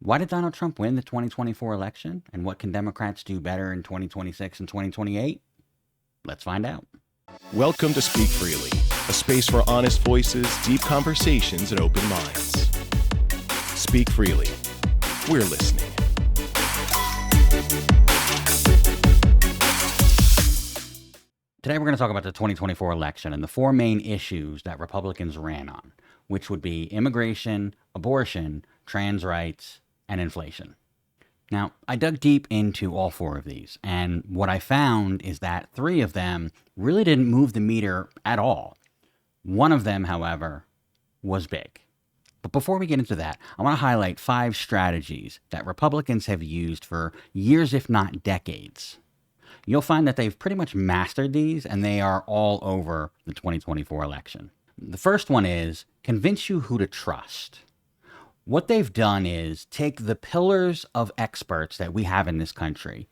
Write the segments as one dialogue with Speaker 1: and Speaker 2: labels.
Speaker 1: Why did Donald Trump win the 2024 election? And what can Democrats do better in 2026 and 2028? Let's find out.
Speaker 2: Welcome to Speak Freely, a space for honest voices, deep conversations, and open minds. Speak freely. We're listening.
Speaker 1: Today we're going to talk about the 2024 election and the four main issues that Republicans ran on, which would be immigration, abortion, trans rights, and inflation. Now, I dug deep into all four of these, and what I found is that three of them really didn't move the meter at all. One of them, however, was big. But before we get into that, I want to highlight 5 strategies that Republicans have used for years, if not decades. You'll find that they've pretty much mastered these, and they are all over the 2024 election. The first one is convince you who to trust. What they've done is take the pillars of experts that we have in this country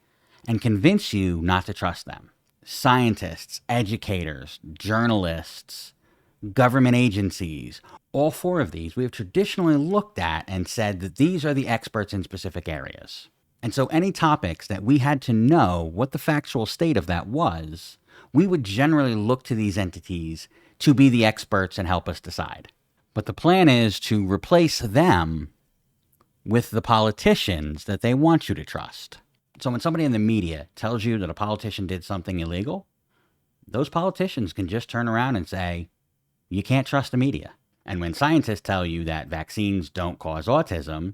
Speaker 1: and convince you not to trust them. Scientists, educators, journalists, government agencies, all 4 of these we have traditionally looked at and said that these are the experts in specific areas. And so any topics that we had to know what the factual state of that was, we would generally look to these entities to be the experts and help us decide. But the plan is to replace them with the politicians that they want you to trust. So when somebody in the media tells you that a politician did something illegal, those politicians can just turn around and say, you can't trust the media. And when scientists tell you that vaccines don't cause autism,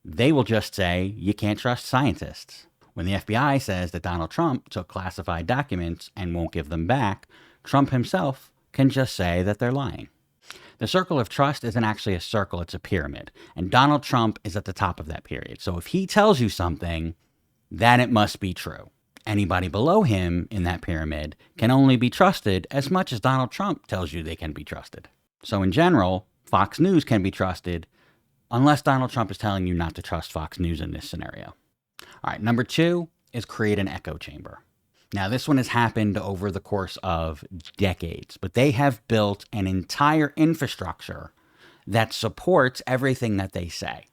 Speaker 1: they will just say, you can't trust scientists. When the FBI says that Donald Trump took classified documents and won't give them back, Trump himself can just say that they're lying. The circle of trust isn't actually a circle, it's a pyramid. And Donald Trump is at the top of that pyramid. So if he tells you something, then it must be true. Anybody below him in that pyramid can only be trusted as much as Donald Trump tells you they can be trusted. So in general, Fox News can be trusted unless Donald Trump is telling you not to trust Fox News in this scenario. All right, number 2 is create an echo chamber. Now, this one has happened over the course of decades, but they have built an entire infrastructure that supports everything that they say.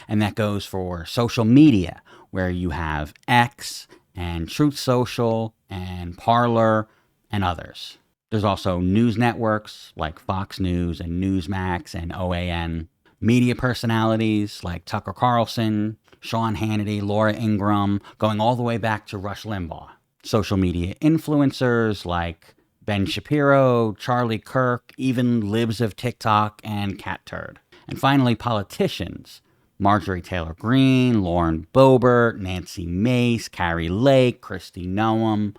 Speaker 1: And that goes for social media, where you have X and Truth Social and Parler and others. There's also news networks like Fox News and Newsmax and OAN. Media personalities like Tucker Carlson, Sean Hannity, Laura Ingraham, going all the way back to Rush Limbaugh. Social media influencers like Ben Shapiro, Charlie Kirk, even libs of TikTok and Cat Turd. And finally, politicians. Marjorie Taylor Greene, Lauren Boebert, Nancy Mace, Carrie Lake, Kristi Noem.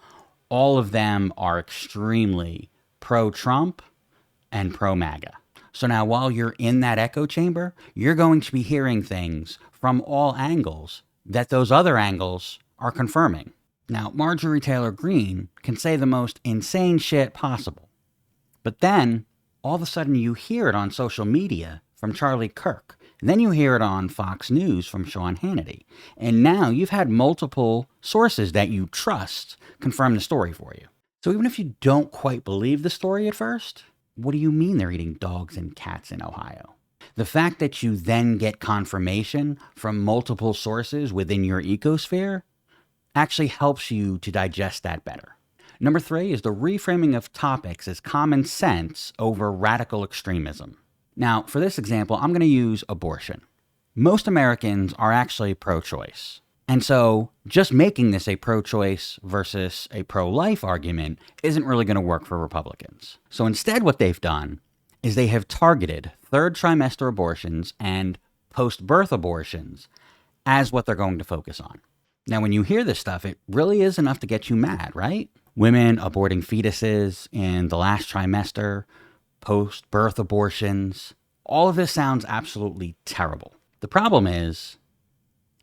Speaker 1: All of them are extremely pro-Trump and pro-MAGA. So now while you're in that echo chamber, you're going to be hearing things from all angles that those other angles are confirming. Now, Marjorie Taylor Greene can say the most insane shit possible. But then, all of a sudden you hear it on social media from Charlie Kirk. And then you hear it on Fox News from Sean Hannity. And now you've had multiple sources that you trust confirm the story for you. So even if you don't quite believe the story at first, what do you mean they're eating dogs and cats in Ohio? The fact that you then get confirmation from multiple sources within your ecosphere actually helps you to digest that better. Number 3 is the reframing of topics as common sense over radical extremism. Now, for this example, I'm going to use abortion. Most Americans are actually pro-choice. And so just making this a pro-choice versus a pro-life argument isn't really going to work for Republicans. So instead what they've done is they have targeted third trimester abortions and post-birth abortions as what they're going to focus on. Now, when you hear this stuff, it really is enough to get you mad, right? Women aborting fetuses in the last trimester, post-birth abortions, all of this sounds absolutely terrible. The problem is,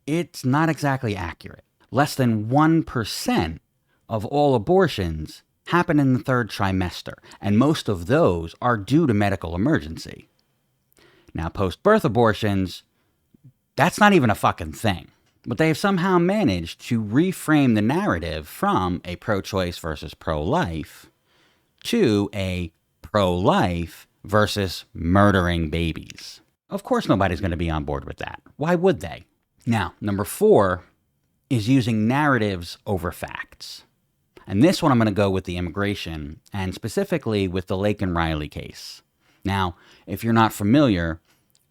Speaker 1: it's not exactly accurate. Less than 1% of all abortions happen in the third trimester, and most of those are due to medical emergency. Now, post-birth abortions, that's not even a fucking thing. But they have somehow managed to reframe the narrative from a pro-choice versus pro-life to a pro-life versus murdering babies. Of course nobody's going to be on board with that. Why would they? Now, number 4 is using narratives over facts. And this one I'm going to go with the immigration, and specifically with the Laken Riley case. Now, if you're not familiar,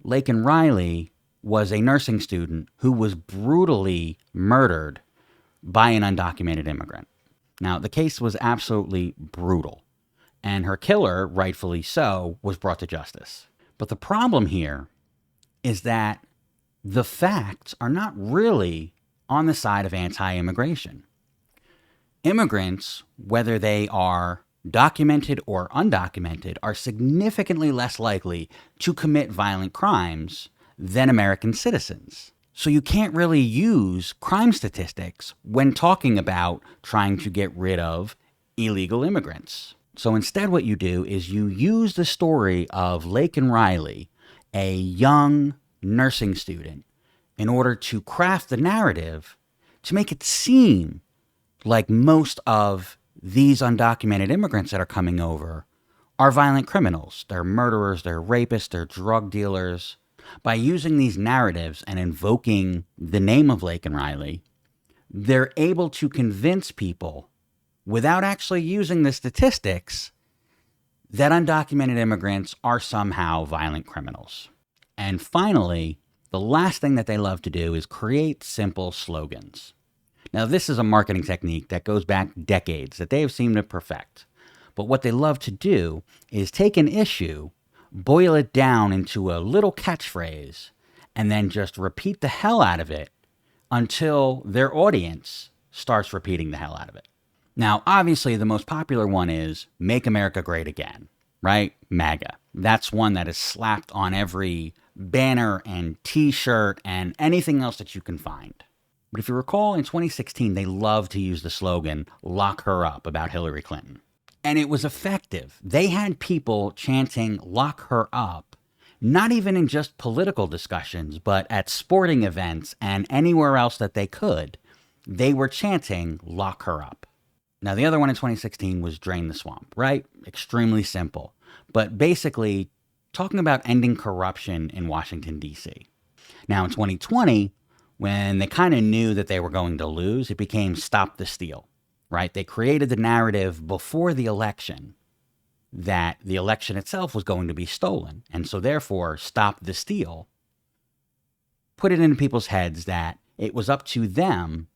Speaker 1: Laken Riley was a nursing student who was brutally murdered by an undocumented immigrant. Now, the case was absolutely brutal, and her killer, rightfully so, was brought to justice. But the problem here is that the facts are not really on the side of anti-immigration. Immigrants, whether they are documented or undocumented, are significantly less likely to commit violent crimes than American citizens. So you can't really use crime statistics when talking about trying to get rid of illegal immigrants. So instead what you do is you use the story of Laken Riley, a young nursing student, in order to craft the narrative to make it seem like most of these undocumented immigrants that are coming over are violent criminals. They're murderers, they're rapists, they're drug dealers. By using these narratives and invoking the name of Laken Riley, they're able to convince people, without actually using the statistics, that undocumented immigrants are somehow violent criminals. And finally, the last thing that they love to do is create simple slogans. Now, this is a marketing technique that goes back decades that they have seemed to perfect. But what they love to do is take an issue, boil it down into a little catchphrase, and then just repeat the hell out of it until their audience starts repeating the hell out of it. Now, obviously, the most popular one is Make America Great Again, right? MAGA. That's one that is slapped on every banner and t-shirt and anything else that you can find. But if you recall, in 2016, they loved to use the slogan, "Lock her up," about Hillary Clinton. And it was effective. They had people chanting, "Lock her up," not even in just political discussions, but at sporting events and anywhere else that they could. They were chanting, "Lock her up." Now, the other one in 2016 was Drain the Swamp, right? Extremely simple. But basically, talking about ending corruption in Washington, D.C. Now, in 2020, when they kind of knew that they were going to lose, it became Stop the Steal, right? They created the narrative before the election that the election itself was going to be stolen. And so therefore, Stop the Steal put it into people's heads that it was up to them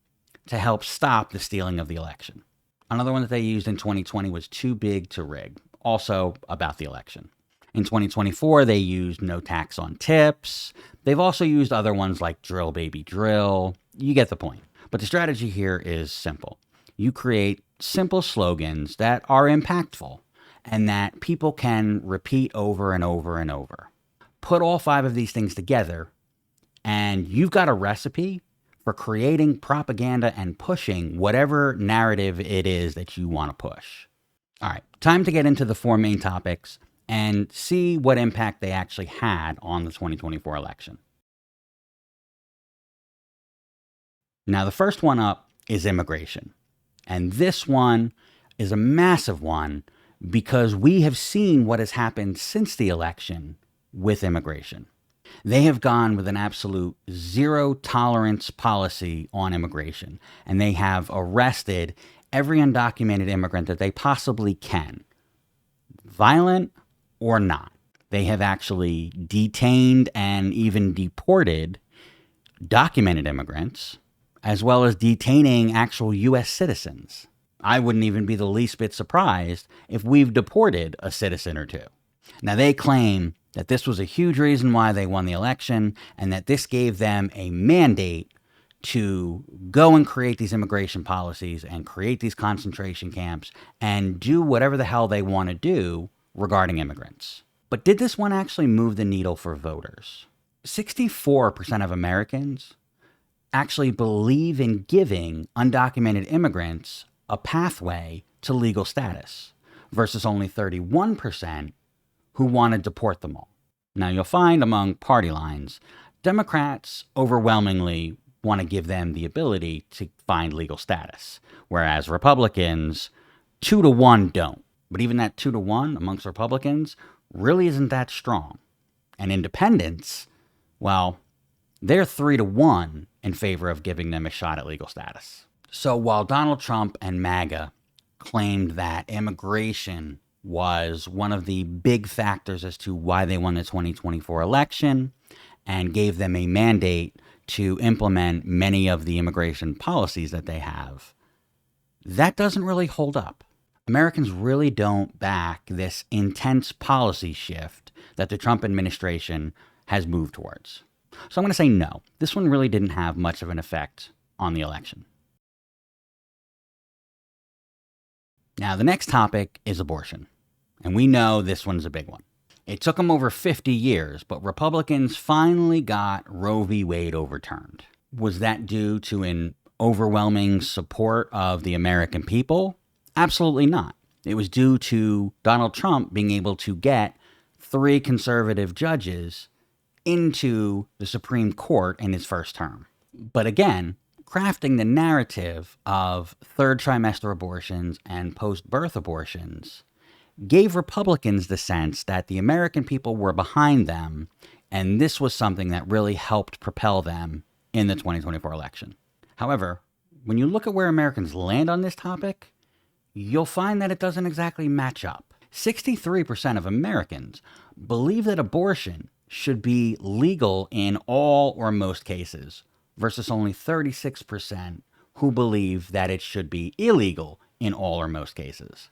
Speaker 1: to help stop the stealing of the election. Another one that they used in 2020 was Too Big to Rig, also about the election. In 2024, they used No Tax on Tips. They've also used other ones like Drill Baby Drill. You get the point. But the strategy here is simple. You create simple slogans that are impactful and that people can repeat over and over and over. Put all 5 of these things together, and you've got a recipe for creating propaganda and pushing whatever narrative it is that you want to push. All right, time to get into the 4 main topics and see what impact they actually had on the 2024 election. Now, the first one up is immigration. And this one is a massive one because we have seen what has happened since the election with immigration. They have gone with an absolute zero tolerance policy on immigration, and they have arrested every undocumented immigrant that they possibly can, violent or not. They have actually detained and even deported documented immigrants, as well as detaining actual U.S. citizens. I wouldn't even be the least bit surprised if we've deported a citizen or 2. Now, they claim that this was a huge reason why they won the election and that this gave them a mandate to go and create these immigration policies and create these concentration camps and do whatever the hell they want to do regarding immigrants. But did this one actually move the needle for voters? 64% of Americans actually believe in giving undocumented immigrants a pathway to legal status versus only 31% who want to deport them all. Now, you'll find among party lines, Democrats overwhelmingly want to give them the ability to find legal status, whereas Republicans, 2-to-1 don't. But even that 2-to-1 amongst Republicans really isn't that strong. And independents, well, They're 3-1 in favor of giving them a shot at legal status. So while Donald Trump and MAGA claimed that immigration was one of the big factors as to why they won the 2024 election and gave them a mandate to implement many of the immigration policies that they have, that doesn't really hold up. Americans really don't back this intense policy shift that the Trump administration has moved towards. So I'm going to say no. This one really didn't have much of an effect on the election. Now, the next topic is abortion. And we know this one's a big one. It took them over 50 years, but Republicans finally got Roe v. Wade overturned. Was that due to an overwhelming support of the American people? Absolutely not. It was due to Donald Trump being able to get 3 conservative judges into the Supreme Court in his first term. But again, crafting the narrative of third trimester abortions and post-birth abortions gave Republicans the sense that the American people were behind them, and this was something that really helped propel them in the 2024 election. However, when you look at where Americans land on this topic, you'll find that it doesn't exactly match up. 63% of Americans believe that abortion should be legal in all or most cases, versus only 36% who believe that it should be illegal in all or most cases.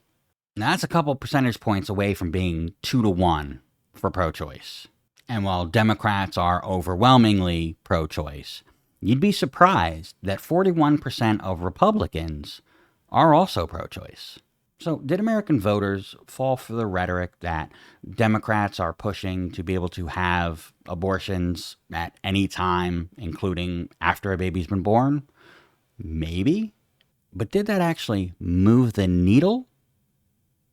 Speaker 1: Now, that's a couple percentage points away from being 2-1 for pro-choice. And while Democrats are overwhelmingly pro-choice, you'd be surprised that 41% of Republicans are also pro-choice. So did American voters fall for the rhetoric that Democrats are pushing to be able to have abortions at any time, including after a baby's been born? Maybe. But did that actually move the needle?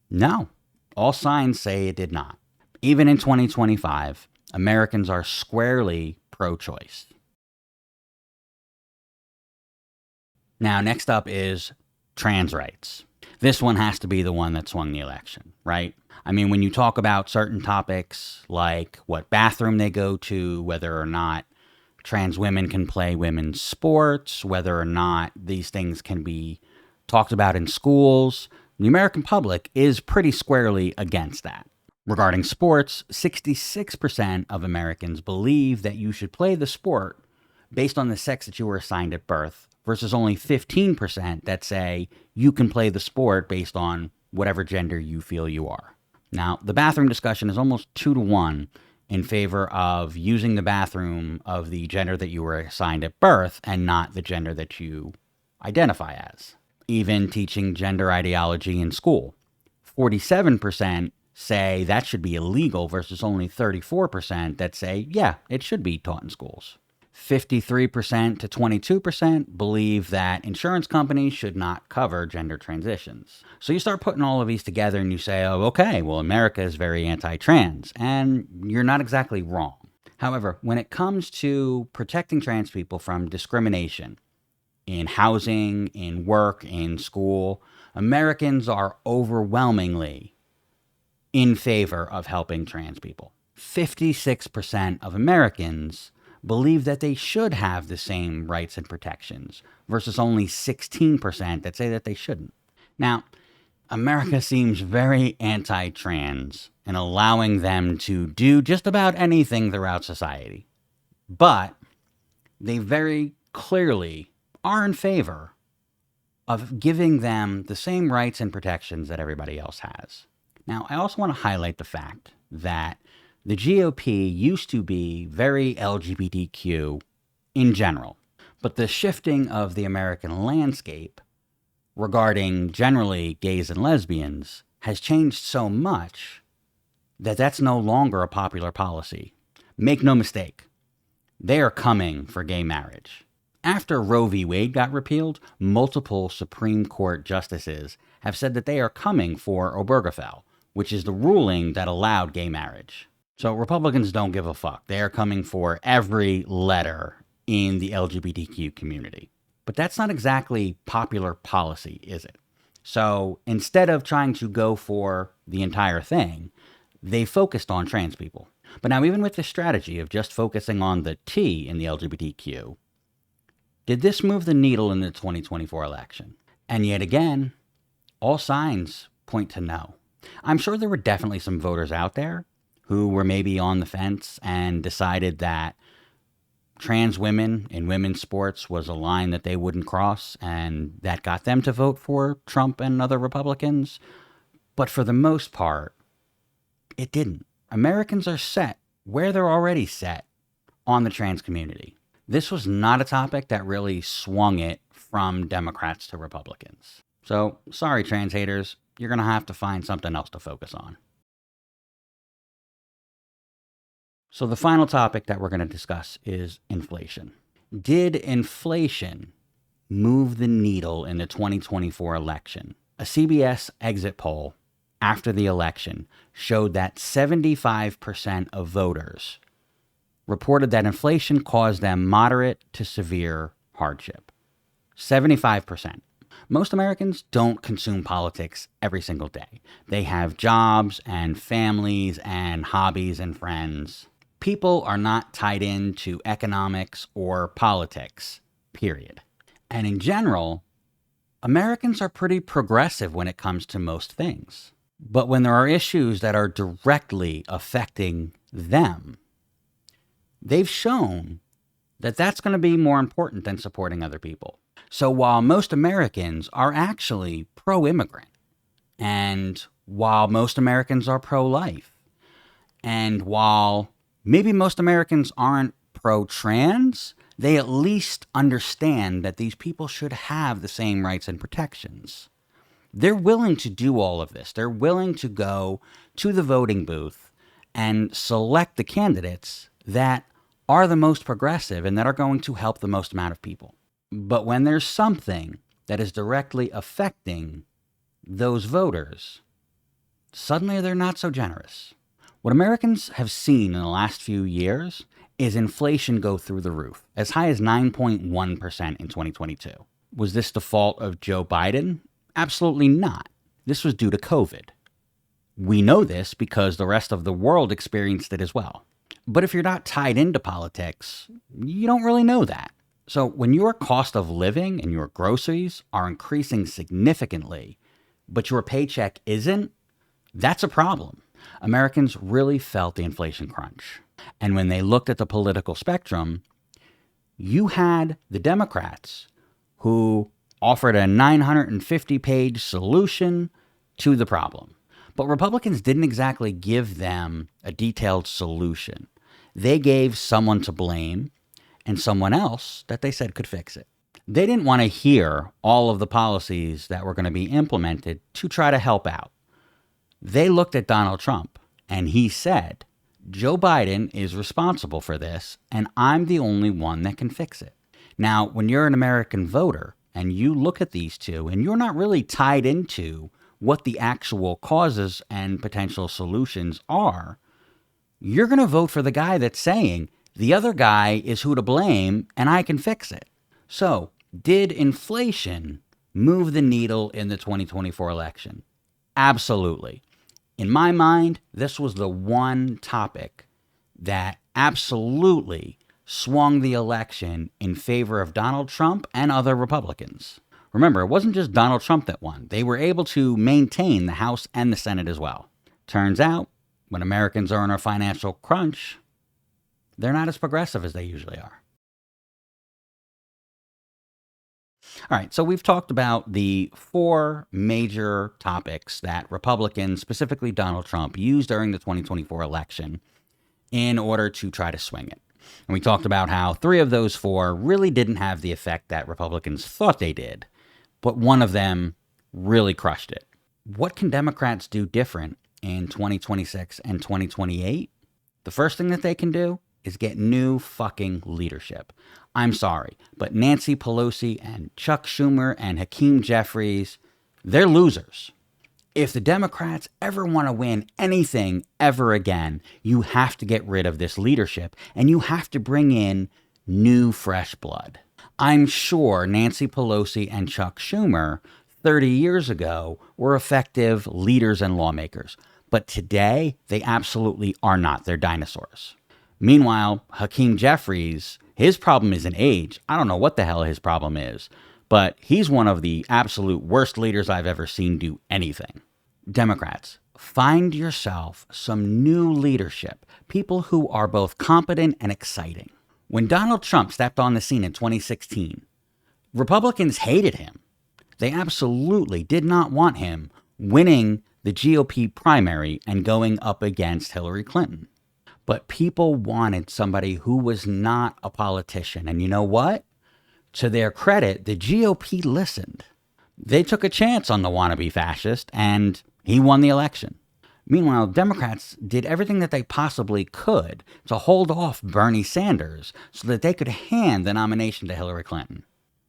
Speaker 1: No. All signs say it did not. Even in 2025, Americans are squarely pro-choice. Now, next up is trans rights. This one has to be the one that swung the election, right? I mean, when you talk about certain topics like what bathroom they go to, whether or not trans women can play women's sports, whether or not these things can be talked about in schools, the American public is pretty squarely against that. Regarding sports, 66% of Americans believe that you should play the sport based on the sex that you were assigned at birth, versus only 15% that say you can play the sport based on whatever gender you feel you are. Now, the bathroom discussion is almost 2-1 in favor of using the bathroom of the gender that you were assigned at birth and not the gender that you identify as. Even teaching gender ideology in school. 47% say that should be illegal versus only 34% that say, yeah, it should be taught in schools. 53% to 22% believe that insurance companies should not cover gender transitions. So you start putting all of these together and you say, oh, okay, well, America is very anti-trans, and you're not exactly wrong. However, when it comes to protecting trans people from discrimination in housing, in work, in school, Americans are overwhelmingly in favor of helping trans people. 56% of Americans believe that they should have the same rights and protections, versus only 16% that say that they shouldn't. Now, America seems very anti-trans in allowing them to do just about anything throughout society. But they very clearly are in favor of giving them the same rights and protections that everybody else has. Now, I also want to highlight the fact that the GOP used to be very LGBTQ in general, but the shifting of the American landscape regarding generally gays and lesbians has changed so much that that's no longer a popular policy. Make no mistake, they are coming for gay marriage. After Roe v. Wade got repealed, multiple Supreme Court justices have said that they are coming for Obergefell, which is the ruling that allowed gay marriage. So Republicans don't give a fuck. They are coming for every letter in the LGBTQ community. But that's not exactly popular policy, is it? So instead of trying to go for the entire thing, they focused on trans people. But now, even with the strategy of just focusing on the T in the LGBTQ, did this move the needle in the 2024 election? And yet again, all signs point to no. I'm sure there were definitely some voters out there who were maybe on the fence and decided that trans women in women's sports was a line that they wouldn't cross, and that got them to vote for Trump and other Republicans. But for the most part, it didn't. Americans are set where they're already set on the trans community. This was not a topic that really swung it from Democrats to Republicans. So, sorry, trans haters, you're going to have to find something else to focus on. So the final topic that we're going to discuss is inflation. Did inflation move the needle in the 2024 election? A CBS exit poll after the election showed that 75% of voters reported that inflation caused them moderate to severe hardship. 75%. Most Americans don't consume politics every single day. They have jobs and families and hobbies and friends. People are not tied into economics or politics, period. And in general, Americans are pretty progressive when it comes to most things. But when there are issues that are directly affecting them, they've shown that that's going to be more important than supporting other people. So while most Americans are actually pro-immigrant, and while most Americans are pro-life, and while maybe most Americans aren't pro-trans, they at least understand that these people should have the same rights and protections. They're willing to do all of this. They're willing to go to the voting booth and select the candidates that are the most progressive and that are going to help the most amount of people. But when there's something that is directly affecting those voters, suddenly they're not so generous. What Americans have seen in the last few years is inflation go through the roof, as high as 9.1% in 2022. Was this the fault of Joe Biden? Absolutely not. This was due to COVID. We know this because the rest of the world experienced it as well. But if you're not tied into politics, you don't really know that. So when your cost of living and your groceries are increasing significantly, but your paycheck isn't, that's a problem. Americans really felt the inflation crunch. And when they looked at the political spectrum, you had the Democrats who offered a 950-page solution to the problem. But Republicans didn't exactly give them a detailed solution. They gave someone to blame and someone else that they said could fix it. They didn't want to hear all of the policies that were going to be implemented to try to help out. They looked at Donald Trump and he said, Joe Biden is responsible for this and I'm the only one that can fix it. Now, when you're an American voter and you look at these two and you're not really tied into what the actual causes and potential solutions are, you're going to vote for the guy that's saying the other guy is who to blame and I can fix it. So, did inflation move the needle in the 2024 election? Absolutely. In my mind, this was the one topic that absolutely swung the election in favor of Donald Trump and other Republicans. Remember, it wasn't just Donald Trump that won. They were able to maintain the House and the Senate as well. Turns out, when Americans are in a financial crunch, they're not as progressive as they usually are. All right, so we've talked about the four major topics that Republicans, specifically Donald Trump, used during the 2024 election in order to try to swing it. And we talked about how three of those four really didn't have the effect that Republicans thought they did, but one of them really crushed it. What can Democrats do different in 2026 and 2028? The first thing that they can do is get new fucking leadership. I'm sorry, but Nancy Pelosi and Chuck Schumer and Hakeem Jeffries, they're losers. If the Democrats ever want to win anything ever again, you have to get rid of this leadership and you have to bring in new, fresh blood. I'm sure Nancy Pelosi and Chuck Schumer 30 years ago were effective leaders and lawmakers. But today, they absolutely are not. They're dinosaurs. Meanwhile, Hakeem Jeffries, his problem isn't age. I don't know what the hell his problem is, but he's one of the absolute worst leaders I've ever seen do anything. Democrats, find yourself some new leadership, people who are both competent and exciting. When Donald Trump stepped on the scene in 2016, Republicans hated him. They absolutely did not want him winning the GOP primary and going up against Hillary Clinton. But people wanted somebody who was not a politician. And you know what? To their credit, the GOP listened. They took a chance on the wannabe fascist, and he won the election. Meanwhile, Democrats did everything that they possibly could to hold off Bernie Sanders so that they could hand the nomination to Hillary Clinton.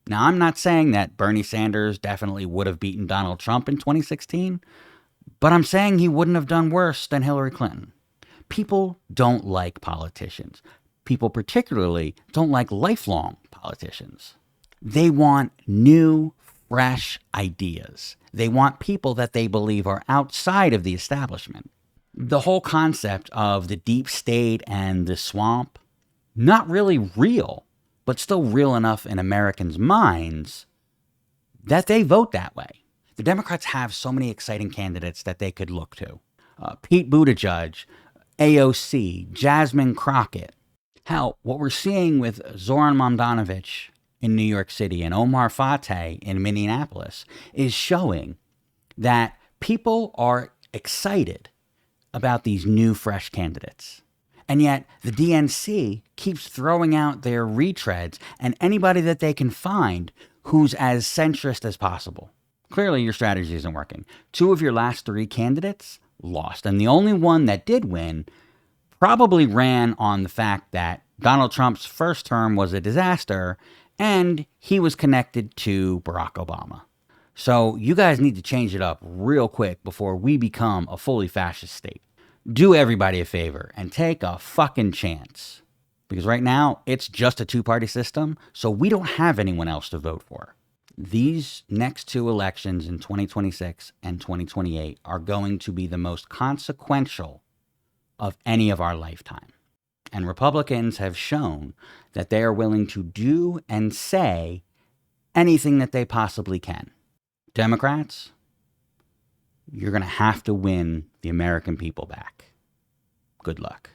Speaker 1: Now, I'm not saying that Bernie Sanders definitely would have beaten Donald Trump in 2016, but I'm saying he wouldn't have done worse than Hillary Clinton. People don't like politicians. People particularly don't like lifelong politicians. They want new, fresh ideas. They want people that they believe are outside of the establishment. The whole concept of the deep state and the swamp, not really real, but still real enough in Americans' minds that they vote that way. The Democrats have so many exciting candidates that they could look to. Pete Buttigieg, AOC, Jasmine Crockett. Hell, what we're seeing with Zoran Momdanovic in New York City and Omar Fateh in Minneapolis is showing that people are excited about these new, fresh candidates. And yet the DNC keeps throwing out their retreads and anybody that they can find who's as centrist as possible. Clearly, your strategy isn't working. 2 of your last 3 candidates lost. And the only one that did win probably ran on the fact that Donald Trump's first term was a disaster and he was connected to Barack Obama. So you guys need to change it up real quick before we become a fully fascist state. Do everybody a favor and take a fucking chance. Because right now, it's just a 2-party system, so we don't have anyone else to vote for. These next 2 elections in 2026 and 2028 are going to be the most consequential of any of our lifetime. And Republicans have shown that they are willing to do and say anything that they possibly can. Democrats, you're going to have to win the American people back. Good luck.